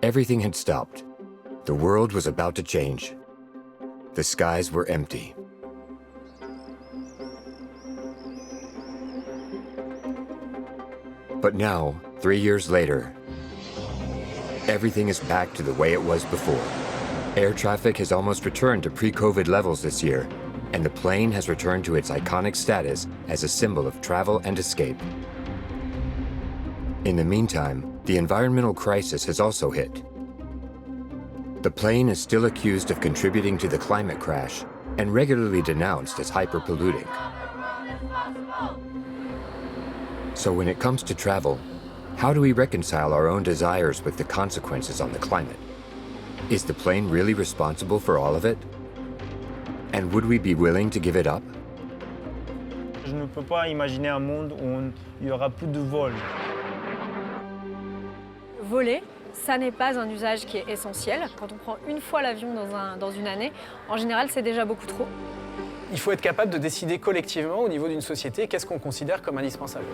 everything had stopped. The world was about to change. The skies were empty. But now, 3 years later, everything is back to the way it was before. Air traffic has almost returned to pre-COVID levels this year, and the plane has returned to its iconic status as a symbol of travel and escape. In the meantime, the environmental crisis has also hit. The plane is still accused of contributing to the climate crash and regularly denounced as hyperpolluting. So when it comes to travel, how do we reconcile our own desires with the consequences on the climate? Is the plane really responsible for all of it? And would we be willing to give it up? Je ne peux pas imaginer un monde où il n'y aura plus de vol. Voler, ça n'est pas un usage qui est essentiel. Quand on prend une fois l'avion dans une année, en général, c'est déjà beaucoup trop. Il faut être capable de décider collectivement au niveau d'une société qu'est-ce qu'on considère comme indispensable.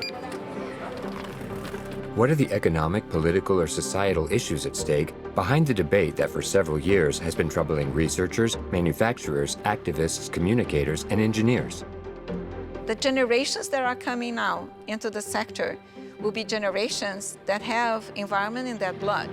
What are the economic, political, or societal issues at stake behind the debate that for several years has been troubling researchers, manufacturers, activists, communicators, and engineers? The generations that are coming now into the sector will be generations that have environment in their blood.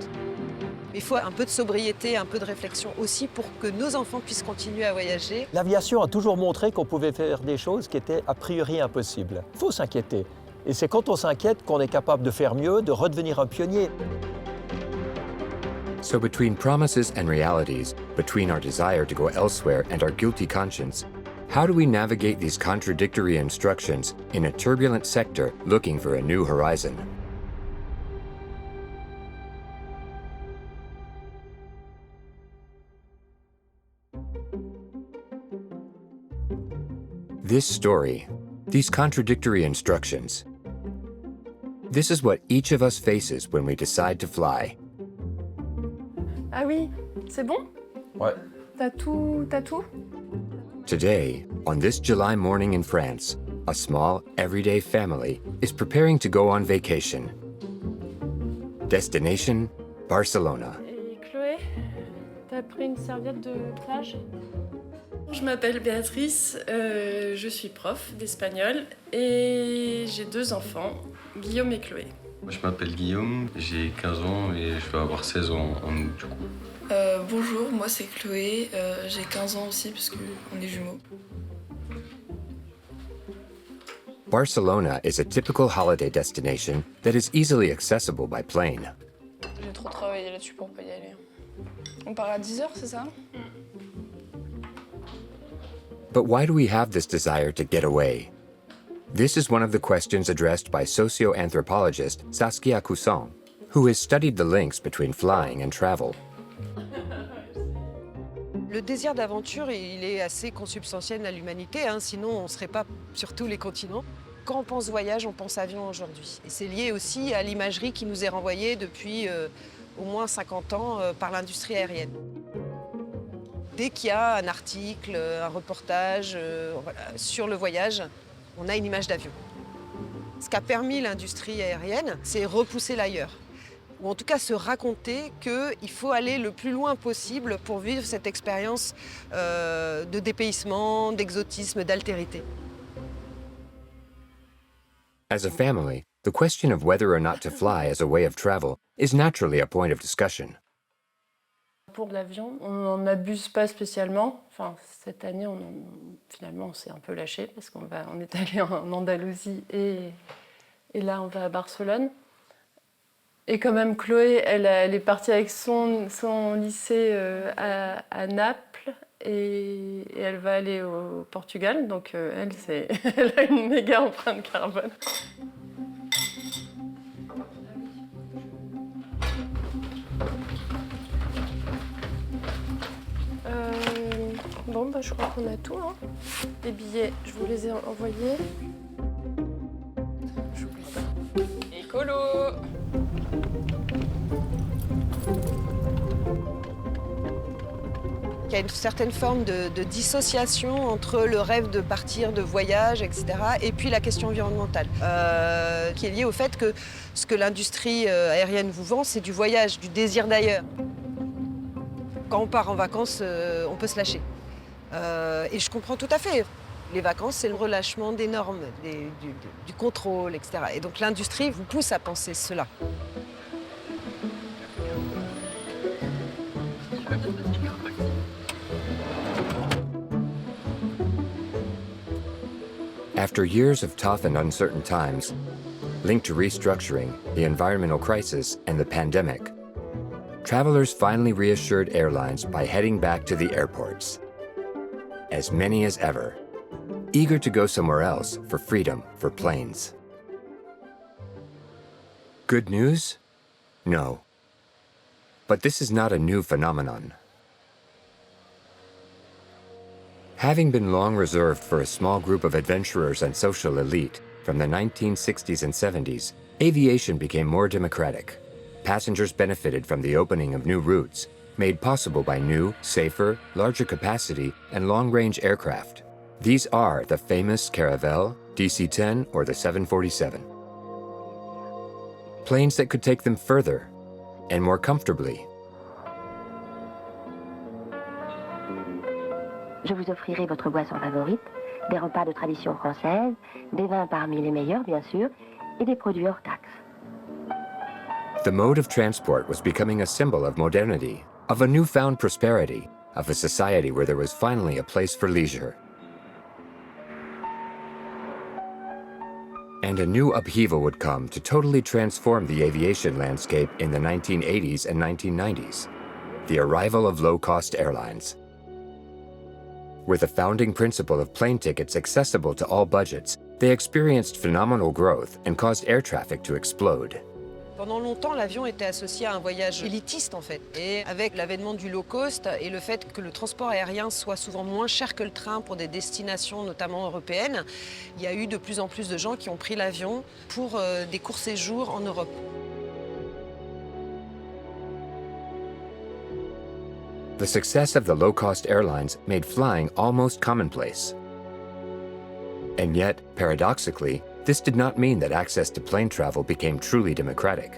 Il faut un peu de sobriété, un peu de réflexion aussi pour que nos enfants puissent continuer à voyager. L'aviation a toujours montré qu'on pouvait faire des choses qui étaient a priori impossibles. Il faut s'inquiéter. Et c'est quand on s'inquiète qu'on est capable de faire mieux, de redevenir un pionnier. So between promises and realities, between our desire to go elsewhere and our guilty conscience, how do we navigate these contradictory instructions in a turbulent sector looking for a new horizon? This story, these contradictory instructions, this is what each of us faces when we decide to fly. Ah oui, c'est bon? Ouais. T'as tout? Today, on this July morning in France, a small, everyday family is preparing to go on vacation. Destination, Barcelona. Et Chloé, t'as pris une serviette de plage? Je m'appelle Béatrice, je suis prof d'espagnol et j'ai 2 enfants, Guillaume et Chloé. Je m'appelle Guillaume, j'ai 15 ans et je vais avoir 16 ans en août du coup. Bonjour, moi c'est Chloé, j'ai 15 ans aussi parce qu'on est jumeaux. Barcelona is a typical holiday destination that is easily accessible by plane. J'ai trop travaillé là-dessus pour pas y aller. On part à 10h, c'est ça? But why do we have this desire to get away? This is one of the questions addressed by socio-anthropologist Saskia Cousin, who has studied the links between flying and travel. Le désir d'aventure, il est assez consubstantiel à l'humanité, hein, sinon on ne serait pas sur tous les continents. Quand on pense voyage, on pense avion aujourd'hui. Et c'est lié aussi à l'imagerie qui nous est renvoyée depuis au moins 50 ans par l'industrie aérienne. Dès qu'il y a un article, un reportage sur le voyage, on a une image d'avion. Ce qu'a permis l'industrie aérienne, c'est repousser l'ailleurs. Ou en tout cas se raconter qu'il faut aller le plus loin possible pour vivre cette expérience de dépaysement, d'exotisme, d'altérité. As a family, the question of whether or not to fly as a way of travel is naturally a point of discussion. Pour l'avion, on n'en abuse pas spécialement. Enfin, cette année, finalement, on s'est un peu lâché parce qu'on est allé en Andalousie et là, on va à Barcelone. Et quand même, Chloé, elle est partie avec son lycée à Naples et elle va aller au Portugal. Donc, elle a une méga empreinte carbone. Bon, bah, je crois qu'on a tout. Hein. Les billets, je vous les ai envoyés. J'oublie pas. Écolo! Il y a une certaine forme de dissociation entre le rêve de partir, de voyage, etc., et puis la question environnementale, qui est liée au fait que ce que l'industrie aérienne vous vend, c'est du voyage, du désir d'ailleurs. Quand on part en vacances, on peut se lâcher. Et je comprends tout à fait. Les vacances, c'est le relâchement des normes, du contrôle, etc. Et donc l'industrie vous pousse à penser cela. After years of tough and uncertain times, linked to restructuring, the environmental crisis, and the pandemic, travelers finally reassured airlines by heading back to the airports. As many as ever, eager to go somewhere else for freedom for planes. Good news? No. But this is not a new phenomenon. Having been long reserved for a small group of adventurers and social elite, from the 1960s and 70s, aviation became more democratic. Passengers benefited from the opening of new routes, made possible by new, safer, larger capacity, and long-range aircraft. These are the famous Caravelle, DC-10, or the 747. Planes that could take them further and more comfortably. Je vous offrirai votre boisson favorite, des repas de tradition française, des vins parmi les meilleurs bien sûr, et des produits hors taxe. The mode of transport was becoming a symbol of modernity, of a newfound prosperity, of a society where there was finally a place for leisure. And a new upheaval would come to totally transform the aviation landscape in the 1980s and 1990s, the arrival of low-cost airlines. With the founding principle of plane tickets accessible to all budgets, they experienced phenomenal growth and caused air traffic to explode. Pendant longtemps, l'avion était associé à un voyage élitiste, en fait. Et avec l'avènement du low cost et le fait que le transport aérien soit souvent moins cher que le train pour des destinations, notamment européennes, il y a eu de plus en plus de gens qui ont pris l'avion pour des courts séjours en Europe. The success of the low-cost airlines made flying almost commonplace. And yet, paradoxically, this did not mean that access to plane travel became truly democratic.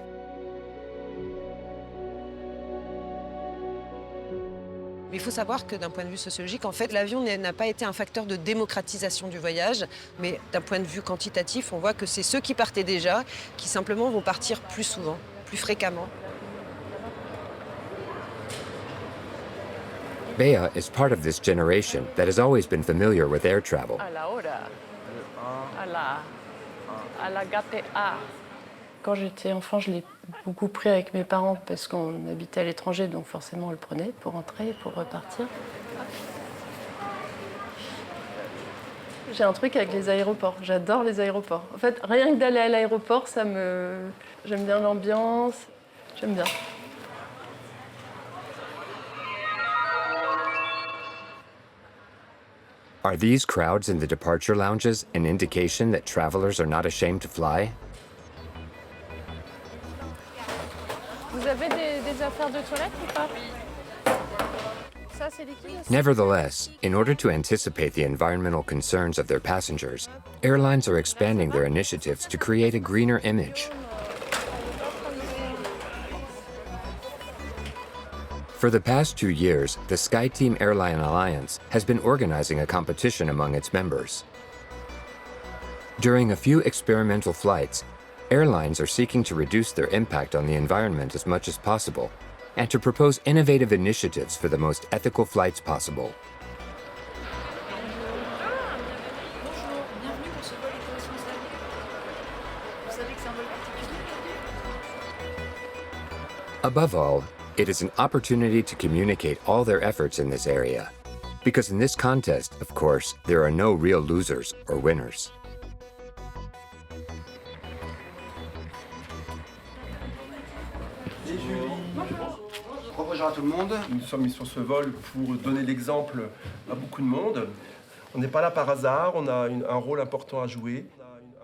Mais il faut savoir que d'un point de vue sociologique, en fait, l'avion n'a pas été un facteur de démocratisation du voyage, mais d'un point de vue quantitatif, on voit que c'est ceux qui partaient déjà qui simplement vont partir plus souvent, plus fréquemment. Bea is part of this generation that has always been familiar with air travel. À la hora. À la gâté A. Quand j'étais enfant, je l'ai beaucoup pris avec mes parents parce qu'on habitait à l'étranger, donc forcément on le prenait pour rentrer, pour repartir. J'ai un truc avec les aéroports, j'adore les aéroports. En fait, rien que d'aller à l'aéroport, j'aime bien l'ambiance, j'aime bien. Are these crowds in the departure lounges an indication that travelers are not ashamed to fly? Vous avez des affaires de toilette ou pas? Ça, c'est liquide aussi. Nevertheless, in order to anticipate the environmental concerns of their passengers, airlines are expanding their initiatives to create a greener image. For the past 2 years, the SkyTeam Airline Alliance has been organizing a competition among its members. During a few experimental flights, airlines are seeking to reduce their impact on the environment as much as possible and to propose innovative initiatives for the most ethical flights possible. Above all, it is an opportunity to communicate all their efforts in this area. Because in this contest, of course, there are no real losers or winners. Bonjour à tout le monde. Nous sommes sur ce vol pour donner l'exemple à beaucoup de monde. On n'est pas là par hasard, on a un rôle important à jouer.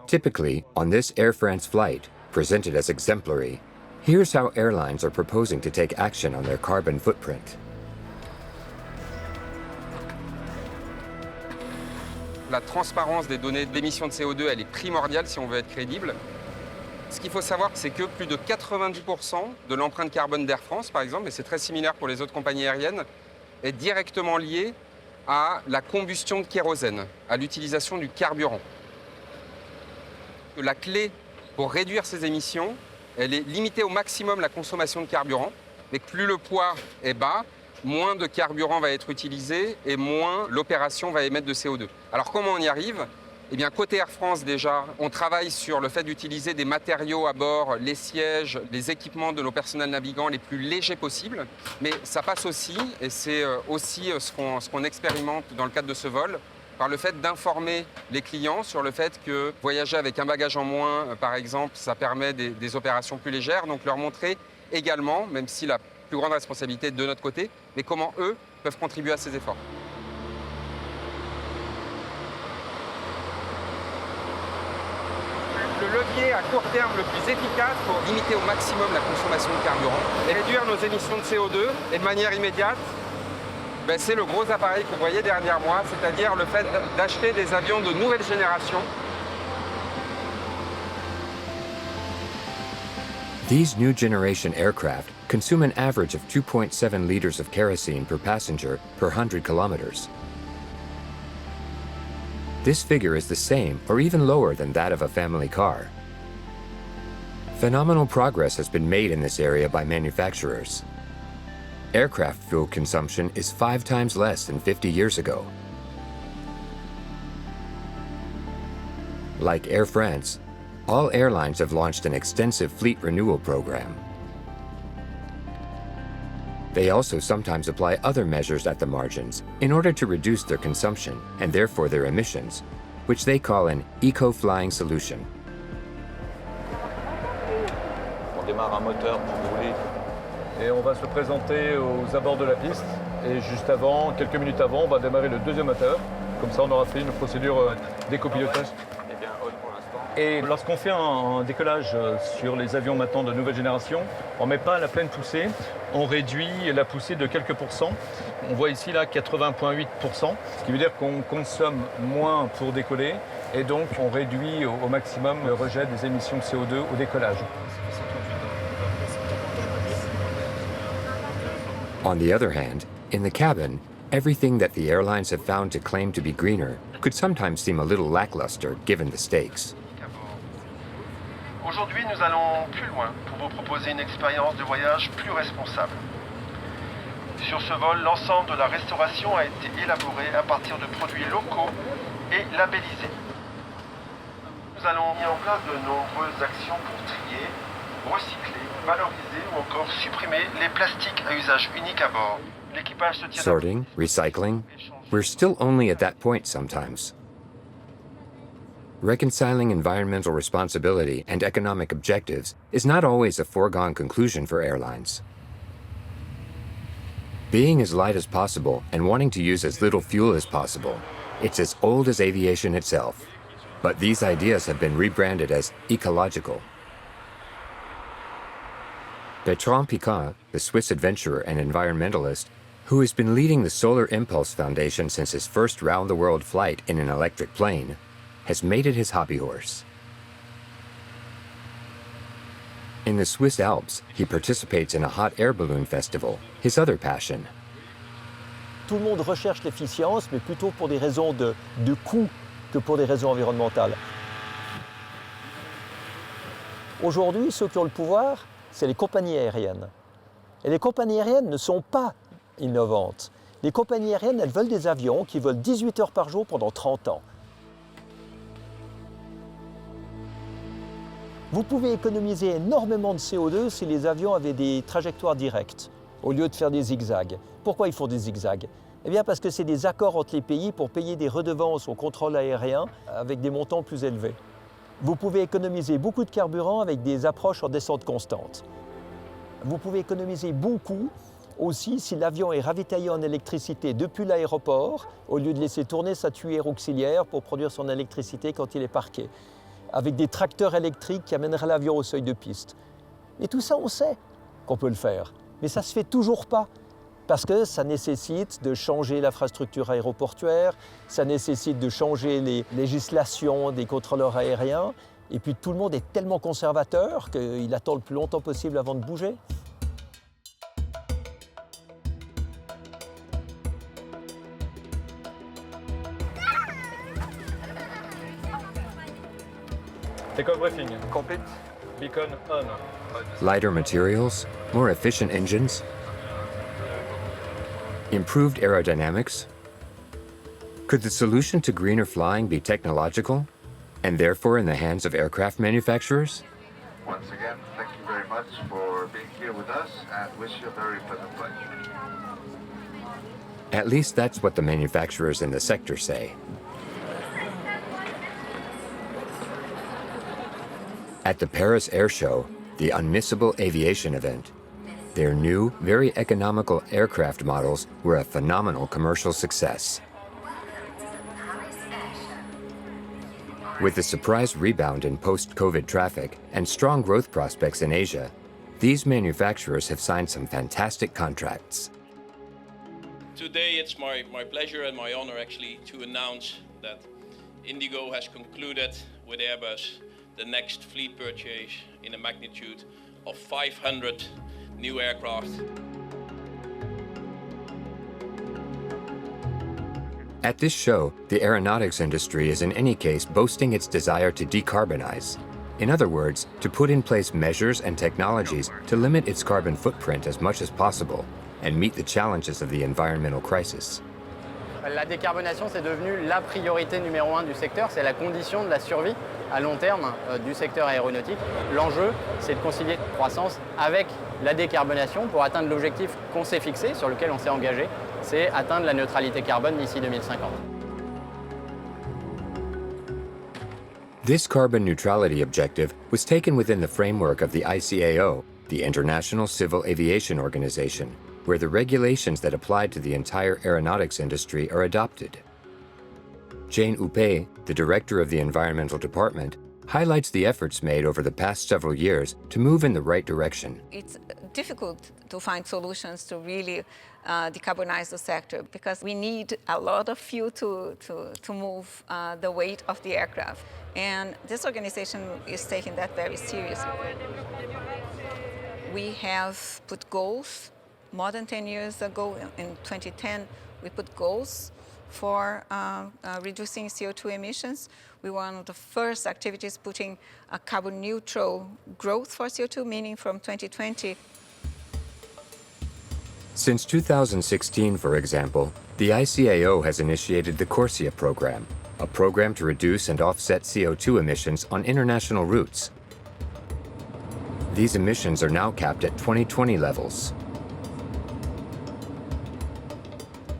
Typically, on this Air France flight, presented as exemplary, here's how airlines are proposing to take action on their carbon footprint. La transparence des données d'émissions de CO2, elle est primordiale si on veut être crédible. Ce qu'il faut savoir, c'est que plus de 90% de l'empreinte carbone d'Air France, par exemple, et c'est très similaire pour les autres compagnies aériennes, est directement liée à la combustion de kérosène, à l'utilisation du carburant. La clé pour réduire ces émissions, elle est limiter au maximum la consommation de carburant, mais plus le poids est bas, moins de carburant va être utilisé et moins l'opération va émettre de CO2. Alors comment on y arrive ? Eh bien, côté Air France, déjà, on travaille sur le fait d'utiliser des matériaux à bord, les sièges, les équipements de nos personnels navigants les plus légers possibles. Mais ça passe aussi, et c'est aussi ce qu'on expérimente dans le cadre de ce vol, par le fait d'informer les clients sur le fait que voyager avec un bagage en moins, par exemple, ça permet des opérations plus légères. Donc leur montrer également, même si la plus grande responsabilité est de notre côté, mais comment eux peuvent contribuer à ces efforts. Le levier à court terme le plus efficace pour limiter au maximum la consommation de carburant et réduire nos émissions de CO2 et de manière immédiate, c'est le gros appareil que vous voyez derrière moi, c'est-à-dire le fait d'acheter des avions de nouvelle génération. These new generation aircraft consume an average of 2.7 liters of kerosene per passenger per 100 kilometers. This figure is the same or even lower than that of a family car. Phenomenal progress has been made in this area by manufacturers. Aircraft fuel consumption is 5 times less than 50 years ago. Like Air France, all airlines have launched an extensive fleet renewal program. They also sometimes apply other measures at the margins in order to reduce their consumption and therefore their emissions, which they call an eco-flying solution. On démarre un moteur pour rouler. Et on va se présenter aux abords de la piste. Et juste avant, quelques minutes avant, on va démarrer le deuxième moteur. Comme ça, on aura fait une procédure d'écopilotage. Et lorsqu'on fait un décollage sur les avions maintenant de nouvelle génération, on ne met pas à la pleine poussée, on réduit la poussée de quelques pourcents. On voit ici là 80,8%, ce qui veut dire qu'on consomme moins pour décoller et donc on réduit au maximum le rejet des émissions de CO2 au décollage. On the other hand, in the cabin, everything that the airlines have found to claim to be greener could sometimes seem a little lackluster given the stakes. Aujourd'hui, nous allons plus loin pour vous proposer une expérience de voyage plus responsable. Sur ce vol, l'ensemble de la restauration a été élaboré à partir de produits locaux et labellisés. Nous allons mettre en place de nombreuses actions pour trier, recycler, valoriser ou encore supprimer les plastiques à usage unique à bord. L'équipage se tient... Sorting, recycling, we're still only at that point sometimes. Reconciling environmental responsibility and economic objectives is not always a foregone conclusion for airlines. Being as light as possible and wanting to use as little fuel as possible, it's as old as aviation itself. But these ideas have been rebranded as ecological. Bertrand Piquant, the Swiss adventurer and environmentalist, who has been leading the Solar Impulse Foundation since his first round-the-world flight in an electric plane, has made it his hobby horse. In the Swiss Alps, he participates in a hot air balloon festival, his other passion. Tout le monde recherche l'efficience, mais plutôt pour des raisons de coût que pour des raisons environnementales. Aujourd'hui, ceux qui ont le pouvoir, c'est les compagnies aériennes. Et les compagnies aériennes ne sont pas innovantes. Les compagnies aériennes, elles veulent des avions qui volent 18 heures par jour pendant 30 ans. Vous pouvez économiser énormément de CO2 si les avions avaient des trajectoires directes, au lieu de faire des zigzags. Pourquoi ils font des zigzags? Eh bien parce que c'est des accords entre les pays pour payer des redevances au contrôle aérien avec des montants plus élevés. Vous pouvez économiser beaucoup de carburant avec des approches en descente constante. Vous pouvez économiser beaucoup aussi si l'avion est ravitaillé en électricité depuis l'aéroport, au lieu de laisser tourner sa tuyère auxiliaire pour produire son électricité quand il est parqué, avec des tracteurs électriques qui amèneraient l'avion au seuil de piste. Et tout ça, on sait qu'on peut le faire, mais ça ne se fait toujours pas. Parce que ça nécessite de changer l'infrastructure aéroportuaire, ça nécessite de changer les législations des contrôleurs aériens. Et puis tout le monde est tellement conservateur qu'il attend le plus longtemps possible avant de bouger. Take-off briefing. Complete. Beacon on. Lighter materials, more efficient engines, improved aerodynamics. Could the solution to greener flying be technological, and therefore in the hands of aircraft manufacturers? Once again, thank you very much for being here with us and wish you a very pleasant flight. At least that's what the manufacturers in the sector say. At the Paris Air Show, the unmissable aviation event, their new, very economical aircraft models were a phenomenal commercial success. With the surprise rebound in post-COVID traffic and strong growth prospects in Asia, these manufacturers have signed some fantastic contracts. Today it's my pleasure and my honor actually to announce that Indigo has concluded with Airbus the next fleet purchase in a magnitude of 500 new aircraft. At this show, the aeronautics industry is in any case boasting its desire to decarbonize. In other words, to put in place measures and technologies to limit its carbon footprint as much as possible and meet the challenges of the environmental crisis. La décarbonation, c'est devenu la priorité numéro 1 du secteur, c'est la condition de la survie à long terme du secteur aéronautique. L'enjeu, c'est de concilier la croissance avec la décarbonation pour atteindre l'objectif qu'on s'est fixé, sur lequel on s'est engagé, c'est atteindre la neutralité carbone d'ici 2050. This carbon neutrality objective was taken within the framework of the ICAO, the International Civil Aviation Organization, where the regulations that apply to the entire aeronautics industry are adopted. Jane Huppé, the director of the Environmental Department, highlights the efforts made over the past several years to move in the right direction. It's difficult to find solutions to really decarbonize the sector because we need a lot of fuel to move the weight of the aircraft. And this organization is taking that very seriously. We have put goals. More than 10 years ago, in 2010, we put goals for reducing CO2 emissions. We were one of the first activities putting a carbon neutral growth for CO2, meaning from 2020. Since 2016, for example, the ICAO has initiated the CORSIA program, a program to reduce and offset CO2 emissions on international routes. These emissions are now capped at 2020 levels.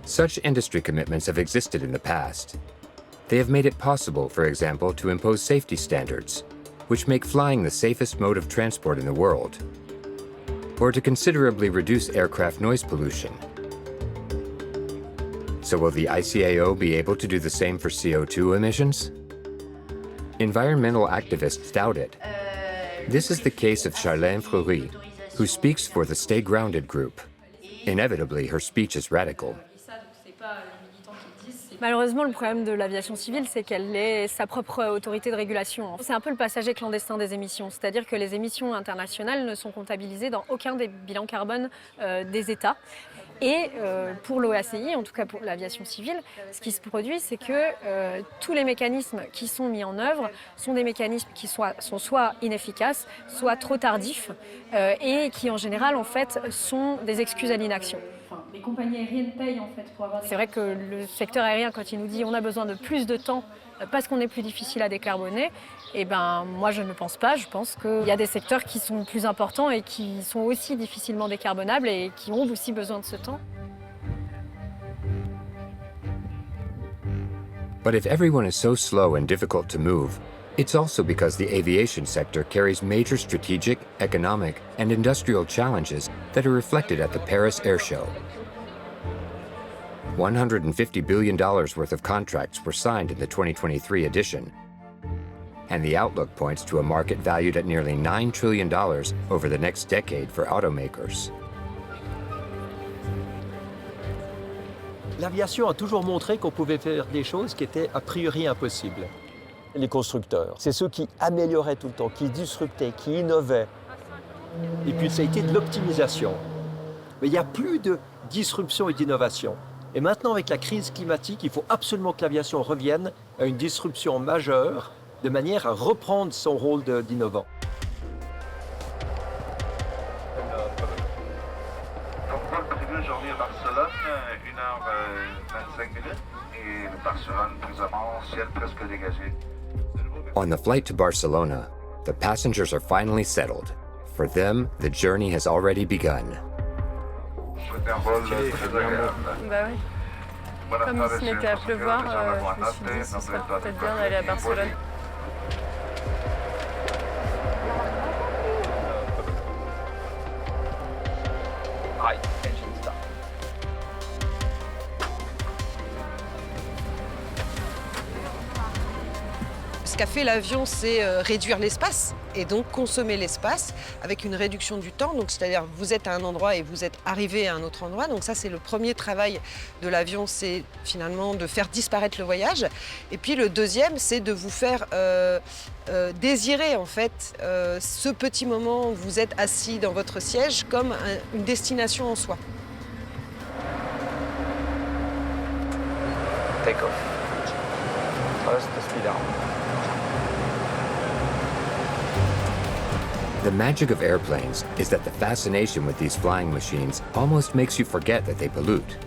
Such industry commitments have existed in the past. They have made it possible, for example, to impose safety standards, which make flying the safest mode of transport in the world, or to considerably reduce aircraft noise pollution. So will the ICAO be able to do the same for CO2 emissions? Environmental activists doubt it. This is the case of Charlène Fleury, who speaks for the Stay Grounded group. Inevitably, her speech is radical. Malheureusement, le problème de l'aviation civile, c'est qu'elle est sa propre autorité de régulation. C'est un peu le passager clandestin des émissions, c'est-à-dire que les émissions internationales ne sont comptabilisées dans aucun des bilans carbone des États. Et pour l'OACI, en tout cas pour l'aviation civile, ce qui se produit, c'est que tous les mécanismes qui sont mis en œuvre sont des mécanismes qui sont soit inefficaces, soit trop tardifs, et qui en général en fait sont des excuses à l'inaction. Les compagnies aériennes payent en fait pour avoir... C'est vrai que le secteur aérien, quand il nous dit on a besoin de plus de temps parce qu'on est plus difficile à décarboner, eh ben moi je ne pense pas. Je pense qu'il y a des secteurs qui sont plus importants et qui sont aussi difficilement décarbonables et qui ont aussi besoin de ce temps. But if everyone is so slow and difficult to move, it's also because the aviation sector carries major strategic, economic, and industrial challenges that are reflected at the Paris Air Show. $150 billion worth of contracts were signed in the 2023 edition, and the outlook points to a market valued at nearly $9 trillion over the next decade for automakers. L'aviation a toujours montré qu'on pouvait faire des choses qui étaient a priori impossibles. Les constructeurs, c'est ceux qui amélioraient tout le temps, qui disruptaient, qui innovaient. Et puis ça a été de l'optimisation. Mais il n'y a plus de disruption et d'innovation. Et maintenant, avec la crise climatique, il faut absolument que l'aviation revienne à une disruption majeure, de manière à reprendre son rôle d'innovant. Donc, vol prévu aujourd'hui à Barcelone, 1h25 et Barcelone présentement, ciel presque dégagé. On the flight to Barcelona, the passengers are finally settled. For them, the journey has already begun. Souhaitez un vol très agréable. Bah oui. Comme il se mettait à pleuvoir, je me suis dit ce serait peut-être bien d'aller à Barcelone. Ce qu'a fait l'avion, c'est réduire l'espace et donc consommer l'espace avec une réduction du temps. Donc, c'est-à-dire vous êtes à un endroit et vous êtes arrivé à un autre endroit. Donc ça, c'est le premier travail de l'avion, c'est finalement de faire disparaître le voyage. Et puis le deuxième, c'est de vous faire désirer en fait ce petit moment où vous êtes assis dans votre siège comme une destination en soi. Take off. First, the speed arm. The magic of airplanes is that the fascination with these flying machines almost makes you forget that they pollute.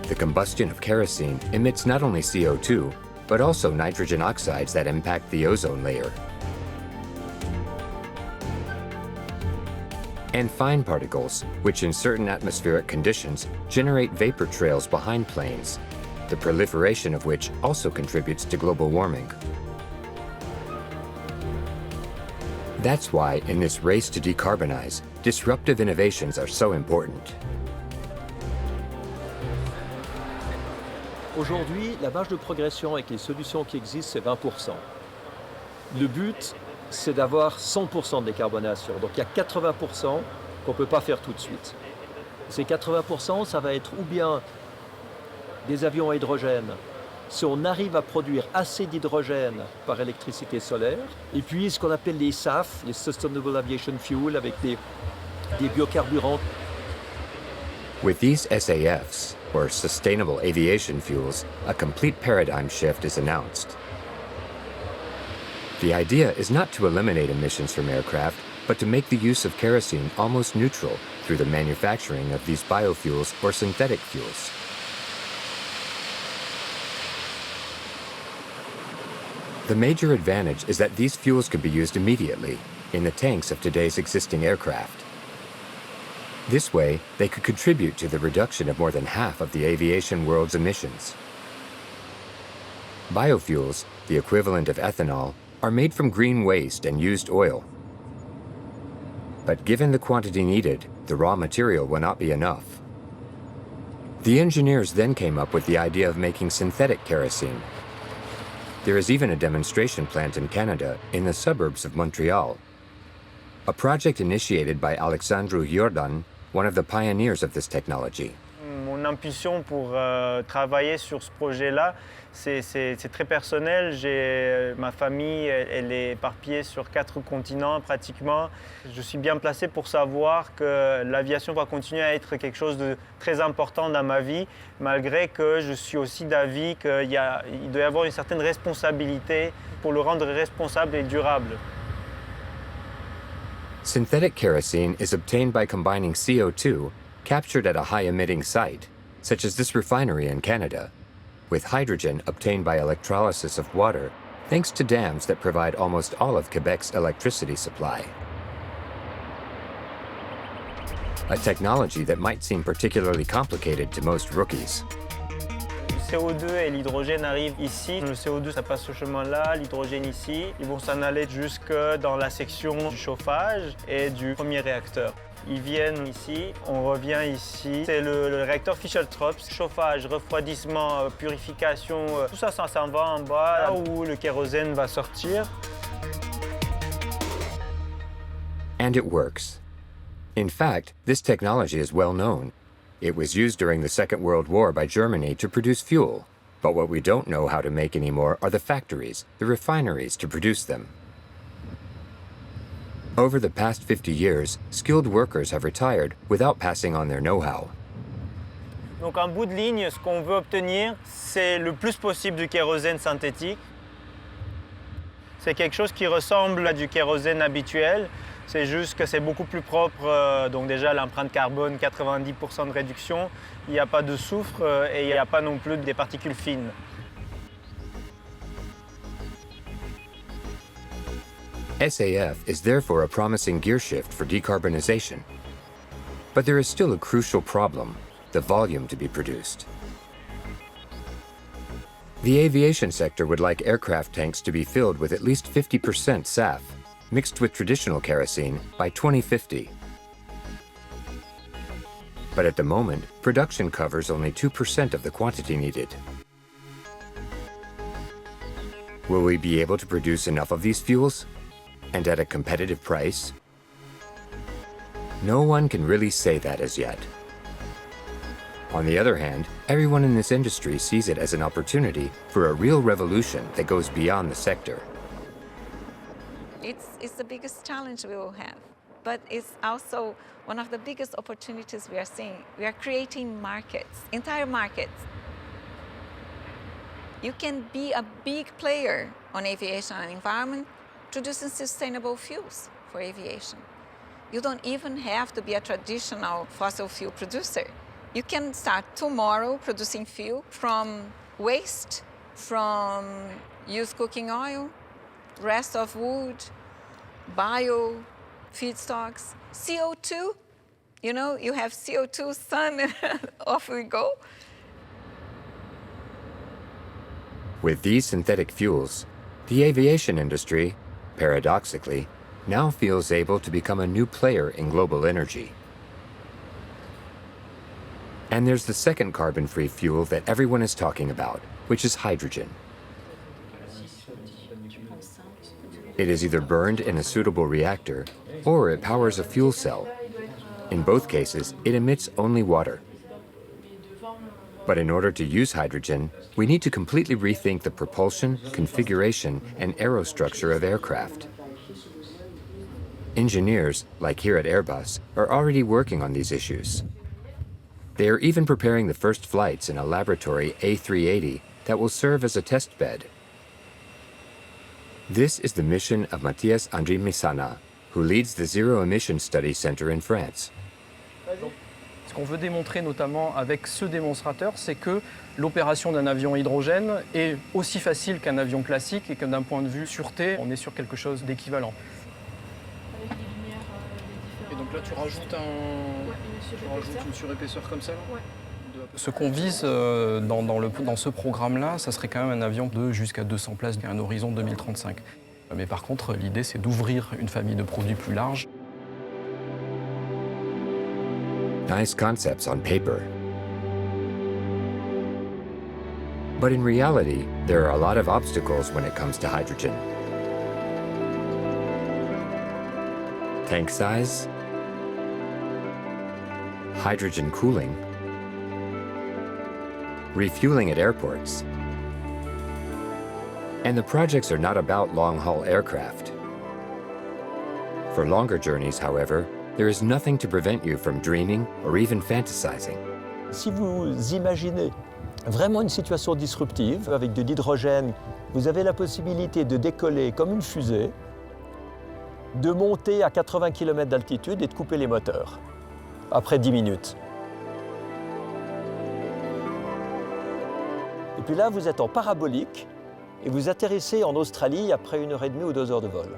The combustion of kerosene emits not only CO2, but also nitrogen oxides that impact the ozone layer. And fine particles, which in certain atmospheric conditions generate vapor trails behind planes, the proliferation of which also contributes to global warming. That's why, in this race to decarbonize, disruptive innovations are so important. Aujourd'hui, la marge de progression avec les solutions qui existent, c'est 20%. Le but, c'est d'avoir 100% de décarbonation. Donc il y a 80% qu'on ne peut pas faire tout de suite. Ces 80%, ça va être ou bien des avions à hydrogène, si on arrive à produire assez d'hydrogène par électricité solaire, et puis ce qu'on appelle les SAF, les Sustainable Aviation Fuel, avec des biocarburants. With these SAFs, or Sustainable Aviation Fuels, a complete paradigm shift is announced. The idea is not to eliminate emissions from aircraft, but to make the use of kerosene almost neutral through the manufacturing of these biofuels or synthetic fuels. The major advantage is that these fuels can be used immediately in the tanks of today's existing aircraft. This way, they could contribute to the reduction of more than half of the aviation world's emissions. Biofuels, the equivalent of ethanol, are made from green waste and used oil. But given the quantity needed, the raw material will not be enough. The engineers then came up with the idea of making synthetic kerosene. There is even a demonstration plant in Canada in the suburbs of Montreal. A project initiated by Alexandru Jordan, one of the pioneers of this technology. Mon impulsion pour travailler sur ce projet-là, c'est très personnel. Ma famille, elle est éparpillée sur 4 continents pratiquement. Je suis bien placé pour savoir que l'aviation va continuer à être quelque chose de très important dans ma vie, malgré que je suis aussi d'avis qu'il doit y avoir une certaine responsabilité pour le rendre responsable et durable. Synthetic kerosene is obtained by combining CO2, captured at a high-emitting site, such as this refinery in Canada, with hydrogen obtained by electrolysis of water, thanks to dams that provide almost all of Quebec's electricity supply. A technology that might seem particularly complicated to most rookies. Le CO2 et l'hydrogène arrivent ici. Le CO2, ça passe ce chemin-là, l'hydrogène ici. Ils vont s'en aller jusque dans la section du chauffage et du premier réacteur. Ils viennent ici, on revient ici. C'est le réacteur Fischer-Tropsch. Chauffage, refroidissement, purification, tout ça, ça s'en va en bas, là où le kérosène va sortir. And it works. In fact, this technology is well known. It was used during the Second World War by Germany to produce fuel. But what we don't know how to make anymore are the factories, the refineries to produce them. Over the past 50 years, skilled workers have retired without passing on their know-how. Donc en bout de ligne, ce qu'on veut obtenir, c'est le plus possible du kérosène synthétique. C'est quelque chose qui ressemble à du kérosène habituel, c'est juste que c'est beaucoup plus propre, donc déjà l'empreinte carbone, 90% de réduction, il n'y a pas de soufre et il n'y a pas non plus des particules fines. SAF is therefore a promising gear shift for decarbonization. But there is still a crucial problem, the volume to be produced. The aviation sector would like aircraft tanks to be filled with at least 50% SAF, mixed with traditional kerosene, by 2050. But at the moment, production covers only 2% of the quantity needed. Will we be able to produce enough of these fuels? And at a competitive price? No one can really say that as yet. On the other hand, everyone in this industry sees it as an opportunity for a real revolution that goes beyond the sector. It's the biggest challenge we will have, but it's also one of the biggest opportunities we are seeing. We are creating markets, entire markets. You can be a big player on aviation and environment, producing sustainable fuels for aviation. You don't even have to be a traditional fossil fuel producer. You can start tomorrow producing fuel from waste, from used cooking oil, rest of wood, bio feedstocks, CO2. You know, you have CO2, sun, and off we go. With these synthetic fuels, the aviation industry, paradoxically, now feels able to become a new player in global energy. And there's the second carbon-free fuel that everyone is talking about, which is hydrogen. It is either burned in a suitable reactor, or it powers a fuel cell. In both cases, it emits only water. But in order to use hydrogen, we need to completely rethink the propulsion, configuration, and aerostructure of aircraft. Engineers, like here at Airbus, are already working on these issues. They are even preparing the first flights in a laboratory A380 that will serve as a test bed. This is the mission of Matthias Andrimisana, who leads the Zero Emission Study Center in France. Ce qu'on veut démontrer notamment avec ce démonstrateur, c'est que l'opération d'un avion hydrogène est aussi facile qu'un avion classique et que d'un point de vue sûreté, on est sur quelque chose d'équivalent. Et donc là, tu rajoutes une surépaisseur comme ça là ? Ce qu'on vise dans ce programme-là, ça serait quand même un avion de jusqu'à 200 places à un horizon 2035. Mais par contre, l'idée, c'est d'ouvrir une famille de produits plus large. Nice concepts on paper. But in reality, there are a lot of obstacles when it comes to hydrogen. Tank size, hydrogen cooling, refueling at airports. And the projects are not about long-haul aircraft. For longer journeys, however, there is nothing to prevent you from dreaming or even fantasizing. Si vous imaginez vraiment une situation disruptive avec de l'hydrogène, vous avez la possibilité de décoller comme une fusée, de monter à 80 km d'altitude et de couper les moteurs après 10 minutes. Et puis là, vous êtes en parabolique et vous atterrissez en Australie après 1h30 ou 2 heures de vol.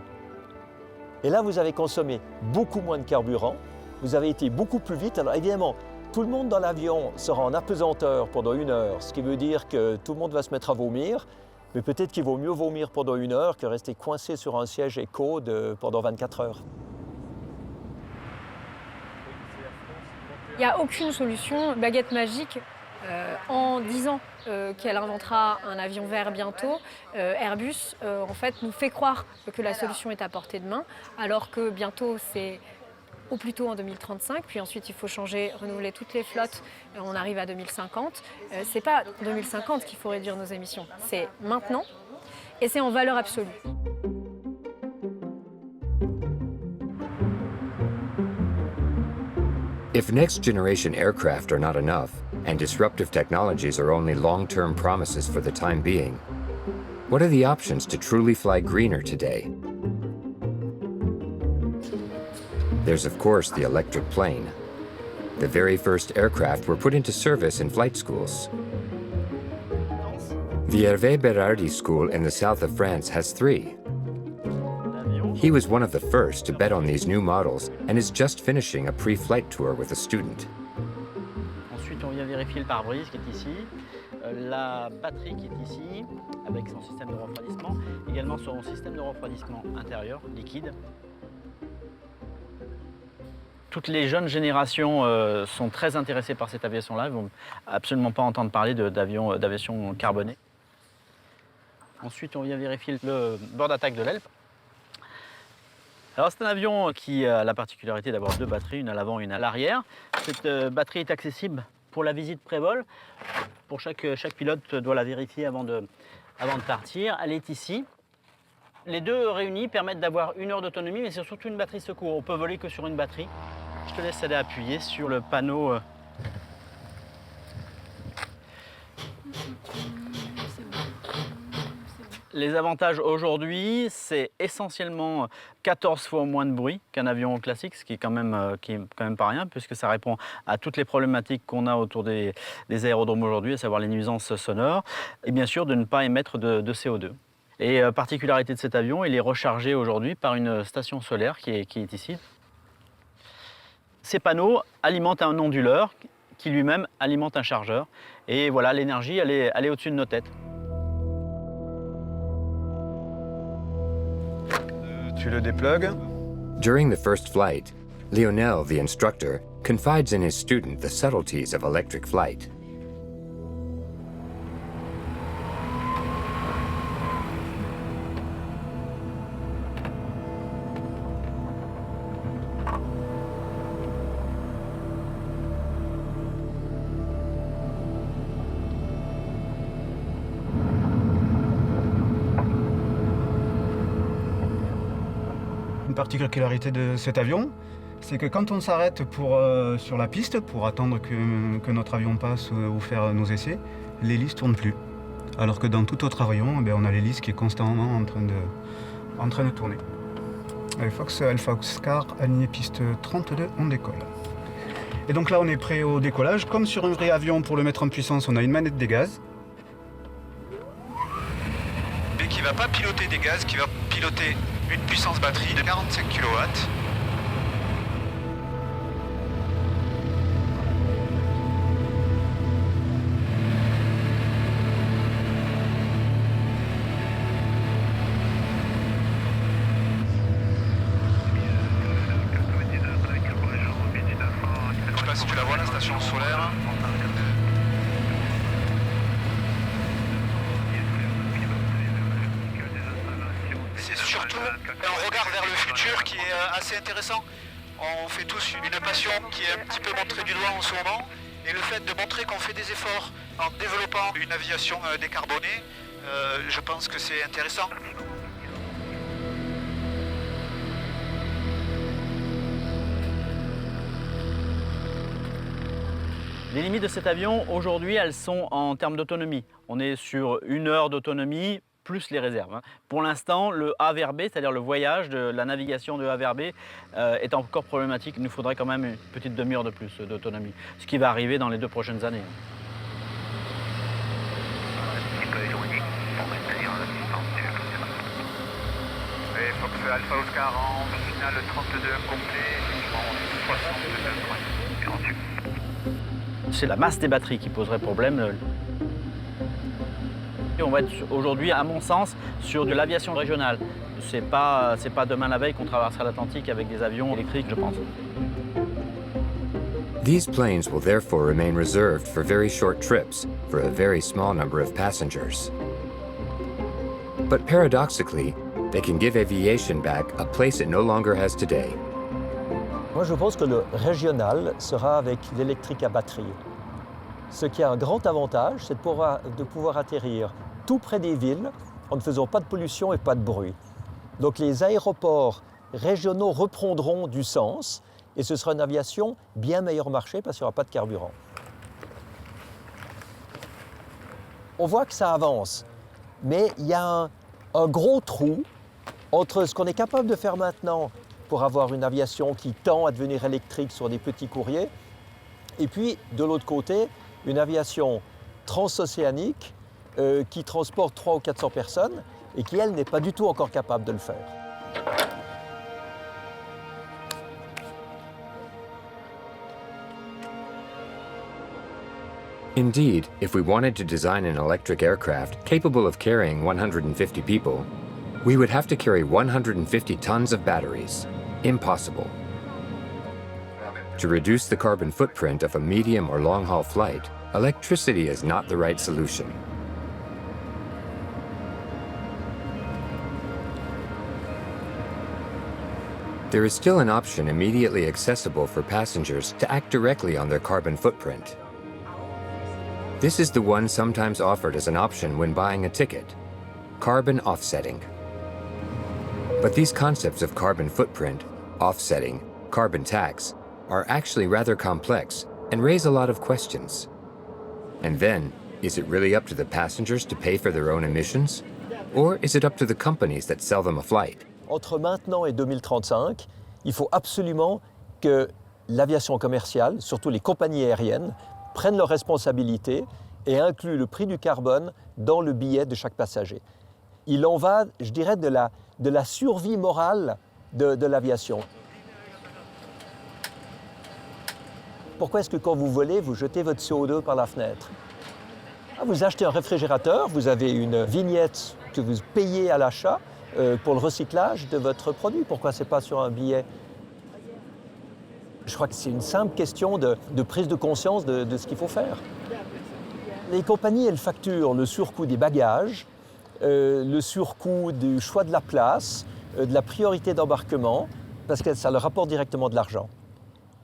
Et là, vous avez consommé beaucoup moins de carburant, vous avez été beaucoup plus vite. Alors évidemment, tout le monde dans l'avion sera en apesanteur pendant 1 heure, ce qui veut dire que tout le monde va se mettre à vomir, mais peut-être qu'il vaut mieux vomir pendant 1 heure que rester coincé sur un siège éco pendant 24 heures. Il n'y a aucune solution, baguette magique. En disant qu'elle inventera un avion vert bientôt, Airbus en fait nous fait croire que la solution est à portée de main, alors que bientôt c'est au plus tôt en 2035, puis ensuite il faut changer, renouveler toutes les flottes, on arrive à 2050. C'est pas 2050 qu'il faut réduire nos émissions, c'est maintenant et c'est en valeur absolue. If next-generation aircraft are not enough, and disruptive technologies are only long-term promises for the time being, what are the options to truly fly greener today? There's of course the electric plane. The very first aircraft were put into service in flight schools. The Hervé Berardi School in the south of France has 3. He was one of the first to bet on these new models and is just finishing a pre-flight tour with a student. Ensuite, on vient vérifier le pare-brise qui est ici, la batterie qui est ici, avec son système de refroidissement, également son système de refroidissement intérieur, liquide. Toutes les jeunes générations sont très intéressées par cette aviation-là, ils ne vont absolument pas entendre parler d'aviation carbonée. Ensuite, on vient vérifier le bord d'attaque de l'aile. Alors c'est un avion qui a la particularité d'avoir 2 batteries, une à l'avant et une à l'arrière. Cette batterie est accessible pour la visite pré-vol. Pour chaque pilote doit la vérifier avant de partir. Elle est ici. Les 2 réunis permettent d'avoir 1 heure d'autonomie, mais c'est surtout une batterie secours. On peut voler que sur une batterie. Je te laisse aller appuyer sur le panneau. Les avantages aujourd'hui, c'est essentiellement 14 fois moins de bruit qu'un avion classique, ce qui est quand même pas rien, puisque ça répond à toutes les problématiques qu'on a autour des aérodromes aujourd'hui, à savoir les nuisances sonores, et bien sûr de ne pas émettre de CO2. Et particularité de cet avion, il est rechargé aujourd'hui par une station solaire qui est ici. Ces panneaux alimentent un onduleur qui lui-même alimente un chargeur. Et voilà, l'énergie, elle est au-dessus de nos têtes. Tu le déplugues. During the first flight, Lionel, the instructor, confides in his student the subtleties of electric flight. Une particularité de cet avion, c'est que quand on s'arrête sur la piste pour attendre que notre avion passe ou faire nos essais, l'hélice ne tourne plus. Alors que dans tout autre avion, on a l'hélice qui est constamment en train de tourner. Fox Alpha Oscar, aligné piste 32, on décolle. Et donc là on est prêt au décollage. Comme sur un vrai avion, pour le mettre en puissance, on a une manette des gaz. Mais qui ne va pas piloter des gaz, qui va piloter une puissance batterie de 45 kW. Je sais pas si tu la vois, la station solaire. C'est surtout un regard vers le futur qui est assez intéressant. On fait tous une passion qui est un petit peu montrée du doigt en ce moment. Et le fait de montrer qu'on fait des efforts en développant une aviation décarbonée, je pense que c'est intéressant. Les limites de cet avion, aujourd'hui, elles sont en termes d'autonomie. On est sur 1 heure d'autonomie, plus les réserves. Pour l'instant, le A vers B, c'est-à-dire le voyage, la navigation de A vers B, est encore problématique. Il nous faudrait quand même une petite demi-heure de plus d'autonomie, ce qui va arriver dans les 2 prochaines années. Et Fox Alpha Oscar en finale 32 complet, 62 C'est la masse des batteries qui poserait problème. Et on va être aujourd'hui, à mon sens, sur de l'aviation régionale. C'est pas demain la veille qu'on traversera l'Atlantique avec des avions électriques, je pense. These planes will therefore remain reserved for very short trips for a very small number of passengers. But paradoxically, they can give aviation back a place it no longer has today. Moi, je pense que le régional sera avec l'électrique à batterie. Ce qui a un grand avantage, c'est de pouvoir atterrir tout près des villes en ne faisant pas de pollution et pas de bruit. Donc les aéroports régionaux reprendront du sens et ce sera une aviation bien meilleur marché parce qu'il n'y aura pas de carburant. On voit que ça avance, mais il y a un gros trou entre ce qu'on est capable de faire maintenant pour avoir une aviation qui tend à devenir électrique sur des petits courriers, et puis de l'autre côté, une aviation transocéanique qui transporte 300 ou 400 personnes et qui, elle, n'est pas du tout encore capable de le faire. Indeed, if we wanted to design an electric aircraft capable of carrying 150 people, we would have to carry 150 tons of batteries. Impossible. To reduce the carbon footprint of a medium or long-haul flight, electricity is not the right solution. There is still an option immediately accessible for passengers to act directly on their carbon footprint. This is the one sometimes offered as an option when buying a ticket: carbon offsetting. But these concepts of carbon footprint, offsetting, carbon tax, are actually rather complex and raise a lot of questions. And then, is it really up to the passengers to pay for their own emissions? Or is it up to the companies that sell them a flight? Entre maintenant et 2035, il faut absolument que l'aviation commerciale, surtout les compagnies aériennes, prennent leurs responsabilités et incluent le prix du carbone dans le billet de chaque passager. Il en va, je dirais, de la survie morale de l'aviation. Pourquoi est-ce que quand vous volez, vous jetez votre CO2 par la fenêtre? Vous achetez un réfrigérateur, vous avez une vignette que vous payez à l'achat pour le recyclage de votre produit. Pourquoi ce n'est pas sur un billet? Je crois que c'est une simple question de prise de conscience de ce qu'il faut faire. Les compagnies, elles facturent le surcoût des bagages, le surcoût du choix de la place, de la priorité d'embarquement, parce que ça leur rapporte directement de l'argent.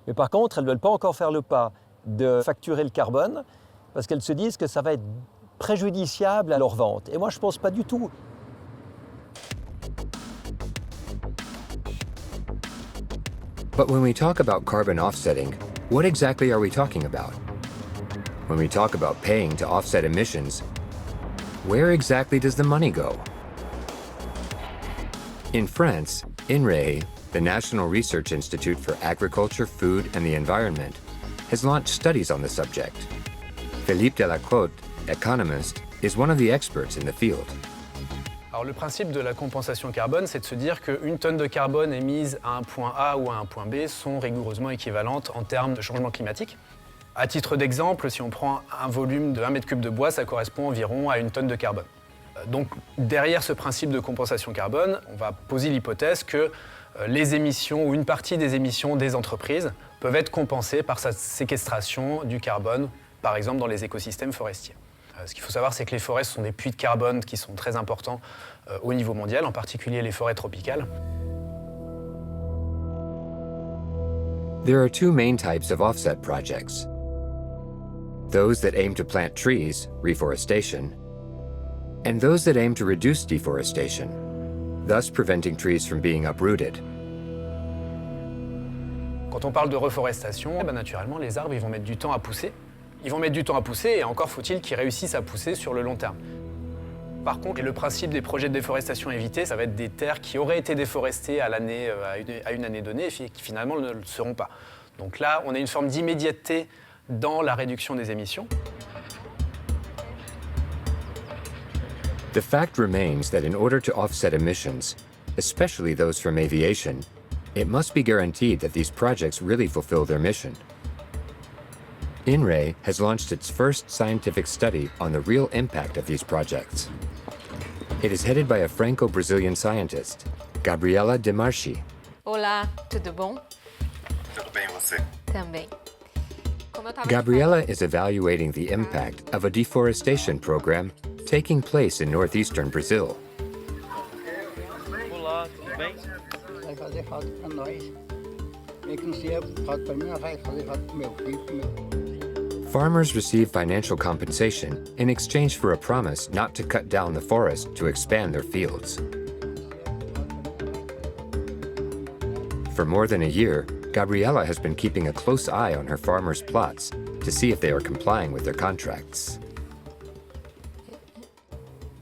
Mais par contre, elles ne veulent pas encore faire le pas de facturer le carbone, parce qu'elles se disent que ça va être préjudiciable à leur vente. Et moi, je ne pense pas du tout. But when we talk about carbon offsetting, what exactly are we talking about? When we talk about paying to offset emissions, where exactly does the money go? In France, INRAE, the National Research Institute for Agriculture, Food and the Environment, has launched studies on the subject. Philippe Delacroix, economist, is one of the experts in the field. Alors le principe de la compensation carbone, c'est de se dire qu'une tonne de carbone émise à un point A ou à un point B sont rigoureusement équivalentes en termes de changement climatique. À titre d'exemple, si on prend un volume de 1 mètre cube de bois, ça correspond environ à une tonne de carbone. Donc derrière ce principe de compensation carbone, on va poser l'hypothèse que les émissions ou une partie des émissions des entreprises peuvent être compensées par sa séquestration du carbone, par exemple dans les écosystèmes forestiers. Ce qu'il faut savoir, c'est que les forêts sont des puits de carbone qui sont très importants au niveau mondial, en particulier les forêts tropicales. There are two main types of offset projects. Those that aim to plant trees, reforestation, and those that aim to reduce deforestation, thus preventing trees from being uprooted. Quand on parle de reforestation, naturellement, les arbres ils vont mettre du temps à pousser. Ils vont mettre du temps à pousser et encore faut-il qu'ils réussissent à pousser sur le long terme. Par contre, le principe des projets de déforestation évités, ça va être des terres qui auraient été déforestées à une année donnée et qui finalement ne le seront pas. Donc là, on a une forme d'immédiateté dans la réduction des émissions. The fact remains that in order to offset emissions, especially those from aviation, it must be guaranteed that these projects really fulfill their mission. INRAE has launched its first scientific study on the real impact of these projects. It is headed by a Franco-Brazilian scientist, Gabriela Demarchi. Olá, tudo bom? Tudo bem, você? Também. Gabriela is evaluating the impact of a deforestation program taking place in northeastern Brazil. Olá, tudo bem? Vai fazer falta para nós. Farmers receive financial compensation in exchange for a promise not to cut down the forest to expand their fields. For more than a year, Gabriela has been keeping a close eye on her farmers' plots to see if they are complying with their contracts.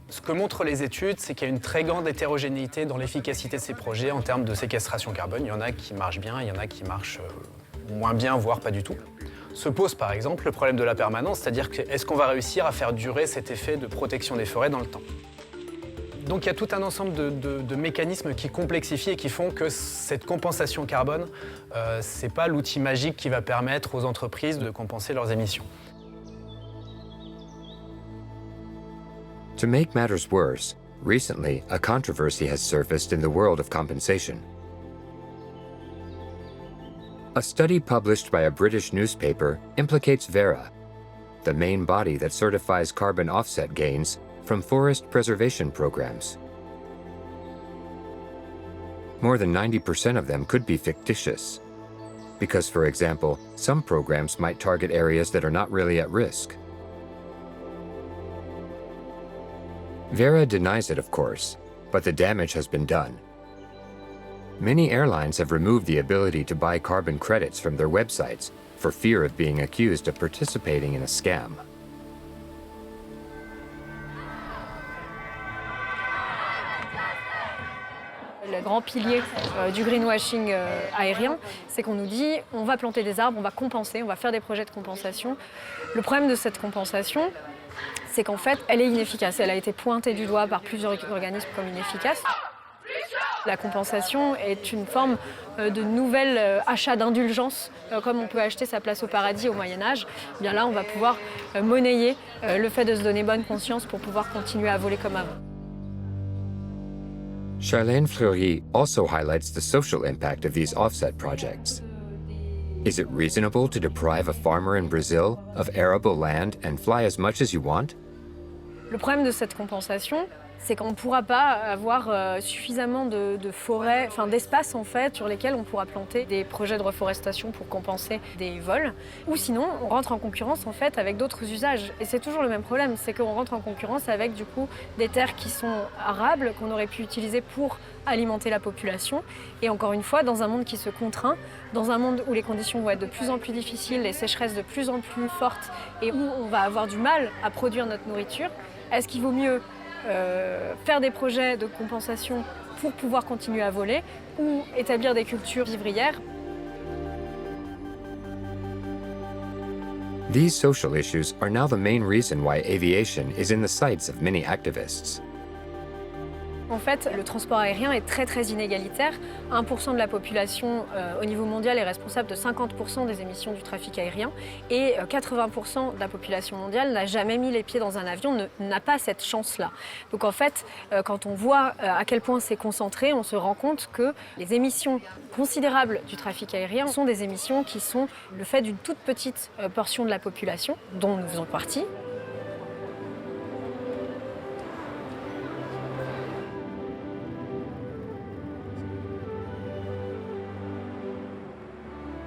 Ce que montrent les études, c'est qu'il y a une très grande hétérogénéité dans l'efficacité de ces projets en termes de séquestration carbone. Il y en a qui marchent bien, il y en a qui marchent moins bien, voire pas du tout. Se pose par exemple le problème de la permanence, c'est-à-dire que est-ce qu'on va réussir à faire durer cet effet de protection des forêts dans le temps? Donc il y a tout un ensemble de mécanismes qui complexifient et qui font que cette compensation carbone, ce n'est pas l'outil magique qui va permettre aux entreprises de compenser leurs émissions. To make matters worse, recently a controversy has surfaced in the world of compensation. A study published by a British newspaper implicates Verra, the main body that certifies carbon offset gains from forest preservation programs. More than 90% of them could be fictitious, because, for example, some programs might target areas that are not really at risk. Verra denies it, of course, but the damage has been done. Many airlines have removed the ability to buy carbon credits from their websites for fear of being accused of participating in a scam. Le grand pilier du greenwashing aérien, c'est qu'on nous dit on va planter des arbres, on va compenser, on va faire des projets de compensation. Le problème de cette compensation, c'est qu'en fait, elle est inefficace. Elle a été pointée du doigt par plusieurs organismes comme inefficace. La compensation est une forme de nouvel achat d'indulgence, comme on peut acheter sa place au paradis au Moyen-Âge. Bien là, on va pouvoir monnayer le fait de se donner bonne conscience pour pouvoir continuer à voler comme avant. Charlène Fleury also highlights the social impact of these offset projects. Is it reasonable to deprive a farmer in Brazil of arable land and fly as much as you want? Le problème de cette compensation, c'est qu'on ne pourra pas avoir suffisamment de forêts, d'espaces en fait, sur lesquels on pourra planter des projets de reforestation pour compenser des vols. Ou sinon, on rentre en concurrence en fait avec d'autres usages. Et c'est toujours le même problème, c'est qu'on rentre en concurrence avec du coup des terres qui sont arables, qu'on aurait pu utiliser pour alimenter la population. Et encore une fois, dans un monde qui se contraint, dans un monde où les conditions vont être de plus en plus difficiles, les sécheresses de plus en plus fortes et où on va avoir du mal à produire notre nourriture, est-ce qu'il vaut mieux faire des projets de compensation pour pouvoir continuer à voler ou établir des cultures vivrières? These social issues are now the main reason why aviation is in the sights of many activists. En fait, le transport aérien est très inégalitaire. 1% de la population au niveau mondial est responsable de 50% des émissions du trafic aérien et 80% de la population mondiale n'a jamais mis les pieds dans un avion, n'a pas cette chance-là. Donc en fait, quand on voit à quel point c'est concentré, on se rend compte que les émissions considérables du trafic aérien sont des émissions qui sont le fait d'une toute petite portion de la population, dont nous faisons partie.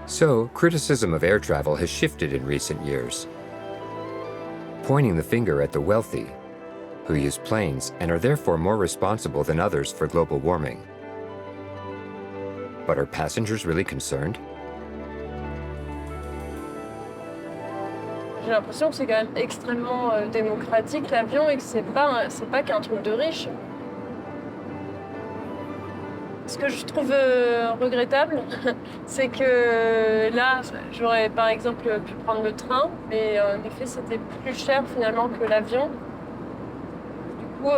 So, criticism of air travel has shifted in recent years, pointing the finger at the wealthy, who use planes and are therefore more responsible than others for global warming. But are passengers really concerned? J'ai l'impression que c'est quand même extrêmement démocratique l'avion et que c'est pas qu'un truc de riche. Ce que je trouve regrettable, c'est que là, j'aurais par exemple pu prendre le train, mais en effet, c'était plus cher finalement que l'avion. Du coup,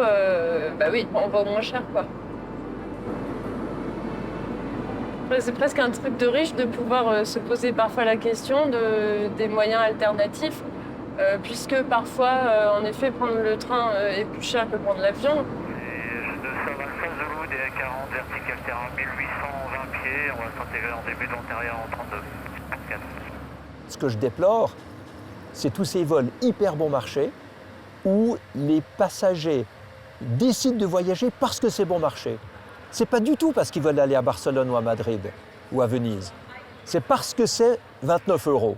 oui, on va au moins cher, quoi. C'est presque un truc de riche de pouvoir se poser parfois la question des moyens alternatifs, puisque parfois, en effet, prendre le train est plus cher que prendre l'avion. 40 vertical terrain 1820 pieds, on va s'intégrer en début de l'antérieur en 32. Ce que je déplore, c'est tous ces vols hyper bon marché où les passagers décident de voyager parce que c'est bon marché. C'est pas du tout parce qu'ils veulent aller à Barcelone ou à Madrid ou à Venise. c'est parce que c'est 29 €.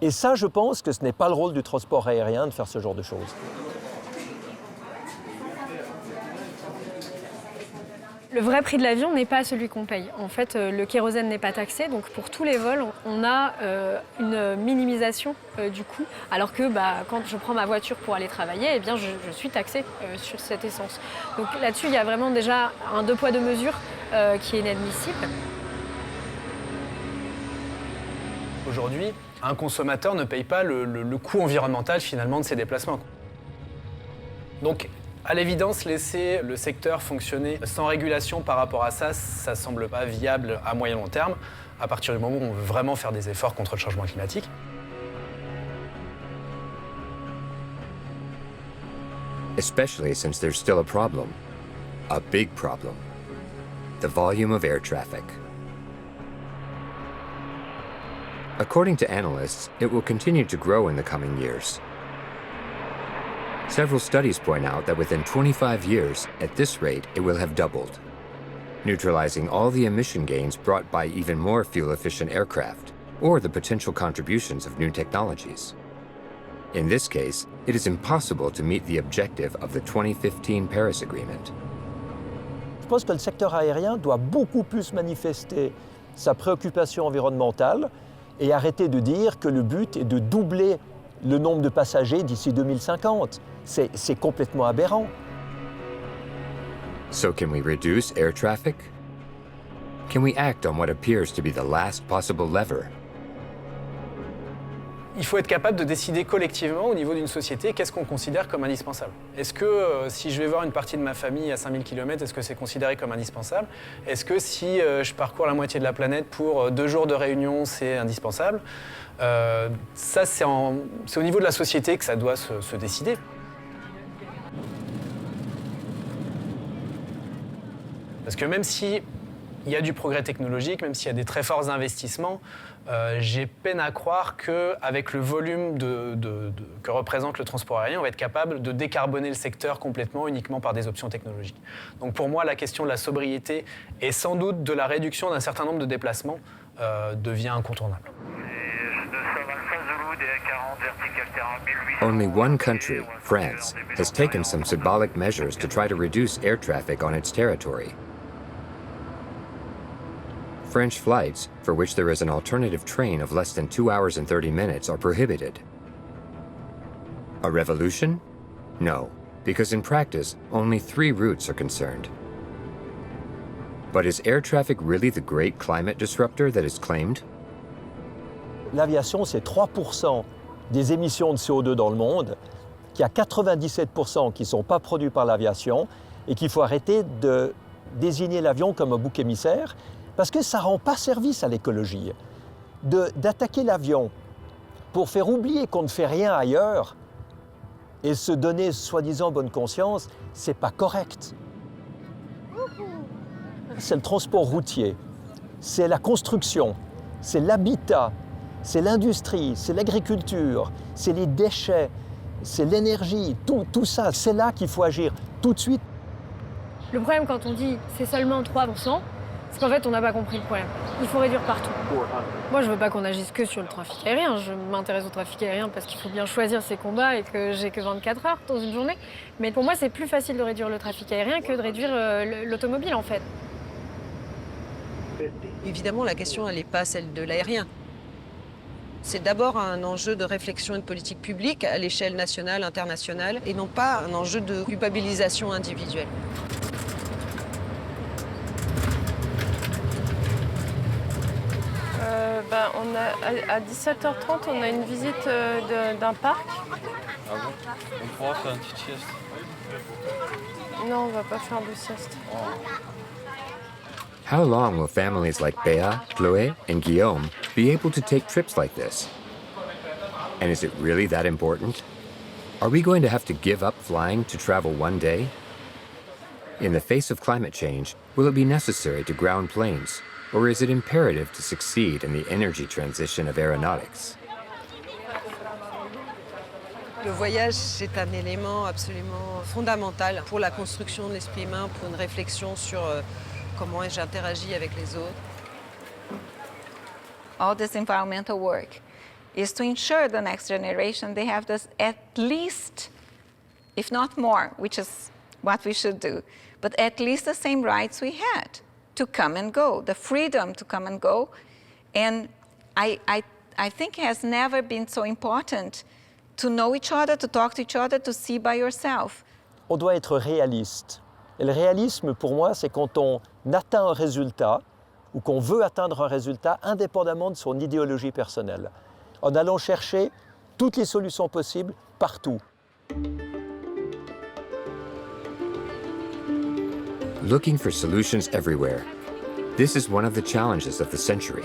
Et ça, je pense que ce n'est pas le rôle du transport aérien de faire ce genre de choses. Le vrai prix de l'avion n'est pas celui qu'on paye. En fait, le kérosène n'est pas taxé, donc pour tous les vols, on a une minimisation du coût. Alors que quand je prends ma voiture pour aller travailler, eh bien, je suis taxée sur cette essence. Donc là-dessus, il y a vraiment déjà un deux poids deux mesures qui est inadmissible. Aujourd'hui, un consommateur ne paye pas le coût environnemental finalement de ses déplacements. Donc, à l'évidence, laisser le secteur fonctionner sans régulation par rapport à ça, ça ne semble pas viable à moyen long terme, à partir du moment où on veut vraiment faire des efforts contre le changement climatique. Especially since there's still a problem. A big problem. The volume of air traffic. According to analysts, it will continue to grow in the coming years. Several studies point out that within 25 years, at this rate, it will have doubled, neutralizing all the emission gains brought by even more fuel-efficient aircraft, or the potential contributions of new technologies. In this case, it is impossible to meet the objective of the 2015 Paris Agreement. Je pense que le secteur aérien doit beaucoup plus manifester sa préoccupation environnementale et arrêter de dire que le but est de doubler le nombre de passagers d'ici 2050. C'est complètement aberrant. So can we reduce air traffic? Can we act on what appears to be the last possible lever? Il faut être capable de décider collectivement au niveau d'une société qu'est-ce qu'on considère comme indispensable. Est-ce que si je vais voir une partie de ma famille à 5000 km, est-ce que c'est considéré comme indispensable? Est-ce que si je parcours la moitié de la planète pour 2 jours de réunion, c'est indispensable? Ça, c'est au niveau de la société que ça doit se décider. Parce que même s'il y a du progrès technologique, même s'il y a des très forts investissements, j'ai peine à croire qu'avec le volume que représente le transport aérien, on va être capable de décarboner le secteur complètement uniquement par des options technologiques. Donc pour moi, la question de la sobriété et sans doute de la réduction d'un certain nombre de déplacements devient incontournable. Only one country, France, has taken some symbolic measures to try to reduce air traffic on its territory. French flights, for which there is an alternative train of less than 2 hours and 30 minutes, are prohibited. A revolution? No, because in practice, only 3 routes are concerned. But is air traffic really the great climate disruptor that is claimed? L'aviation, c'est 3% des émissions de CO2 dans le monde, qu'il y a 97% qui ne sont pas produits par l'aviation et qu'il faut arrêter de désigner l'avion comme un bouc émissaire parce que ça ne rend pas service à l'écologie. D'attaquer l'avion pour faire oublier qu'on ne fait rien ailleurs et se donner soi-disant bonne conscience, ce n'est pas correct. C'est le transport routier, c'est la construction, c'est l'habitat, c'est l'industrie, c'est l'agriculture, c'est les déchets, c'est l'énergie, tout ça, c'est là qu'il faut agir tout de suite. Le problème quand on dit c'est seulement 3%, c'est qu'en fait on n'a pas compris le problème. Il faut réduire partout. Moi je veux pas qu'on agisse que sur le trafic aérien, je m'intéresse au trafic aérien parce qu'il faut bien choisir ses combats et que j'ai que 24 heures dans une journée. Mais pour moi c'est plus facile de réduire le trafic aérien que de réduire l'automobile en fait. Évidemment la question elle n'est pas celle de l'aérien. C'est d'abord un enjeu de réflexion et de politique publique à l'échelle nationale, internationale, et non pas un enjeu de culpabilisation individuelle. On a, à 17h30, on a une visite d'un parc. Ah bon? On pourra faire une petite sieste? Non, on va pas faire de sieste. How long will families like Béa, Chloé, and Guillaume be able to take trips like this? And is it really that important? Are we going to have to give up flying to travel one day? In the face of climate change, will it be necessary to ground planes? Or is it imperative to succeed in the energy transition of aeronautics? Le voyage, c'est un élément absolument fondamental pour la construction de l'esprit humain, pour une réflexion sur comment j'interagis avec les autres. all this environmental work, is to ensure the next generation they have this at least, if not more, which is what we should do, but at least the same rights we had to come and go, the freedom to come and go. And I think it has never been so important to know each other, to talk to each other, to see by yourself. On doit être réaliste. Et le réalisme, pour moi, c'est quand on atteint un résultat ou qu'on veut atteindre un résultat indépendamment de son idéologie personnelle, en allant chercher toutes les solutions possibles partout. Looking for solutions everywhere. This is one of the challenges of the century.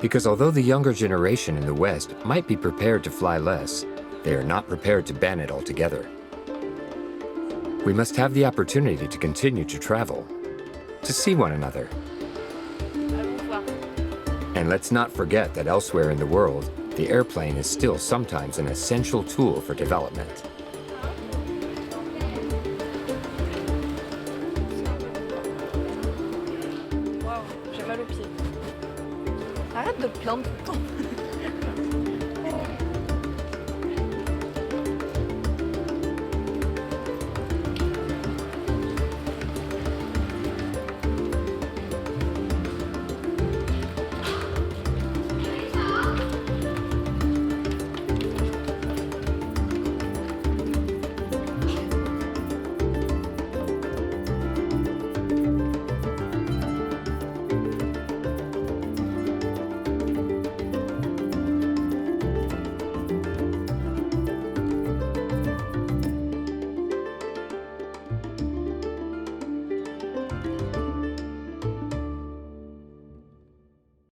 Because although the younger generation in the West might be prepared to fly less, they are not prepared to ban it altogether. We must have the opportunity to continue to travel, to see one another. And let's not forget that elsewhere in the world, the airplane is still sometimes an essential tool for development. Waouh, j'ai mal aux pieds. Arrête de te plaindre tout le temps.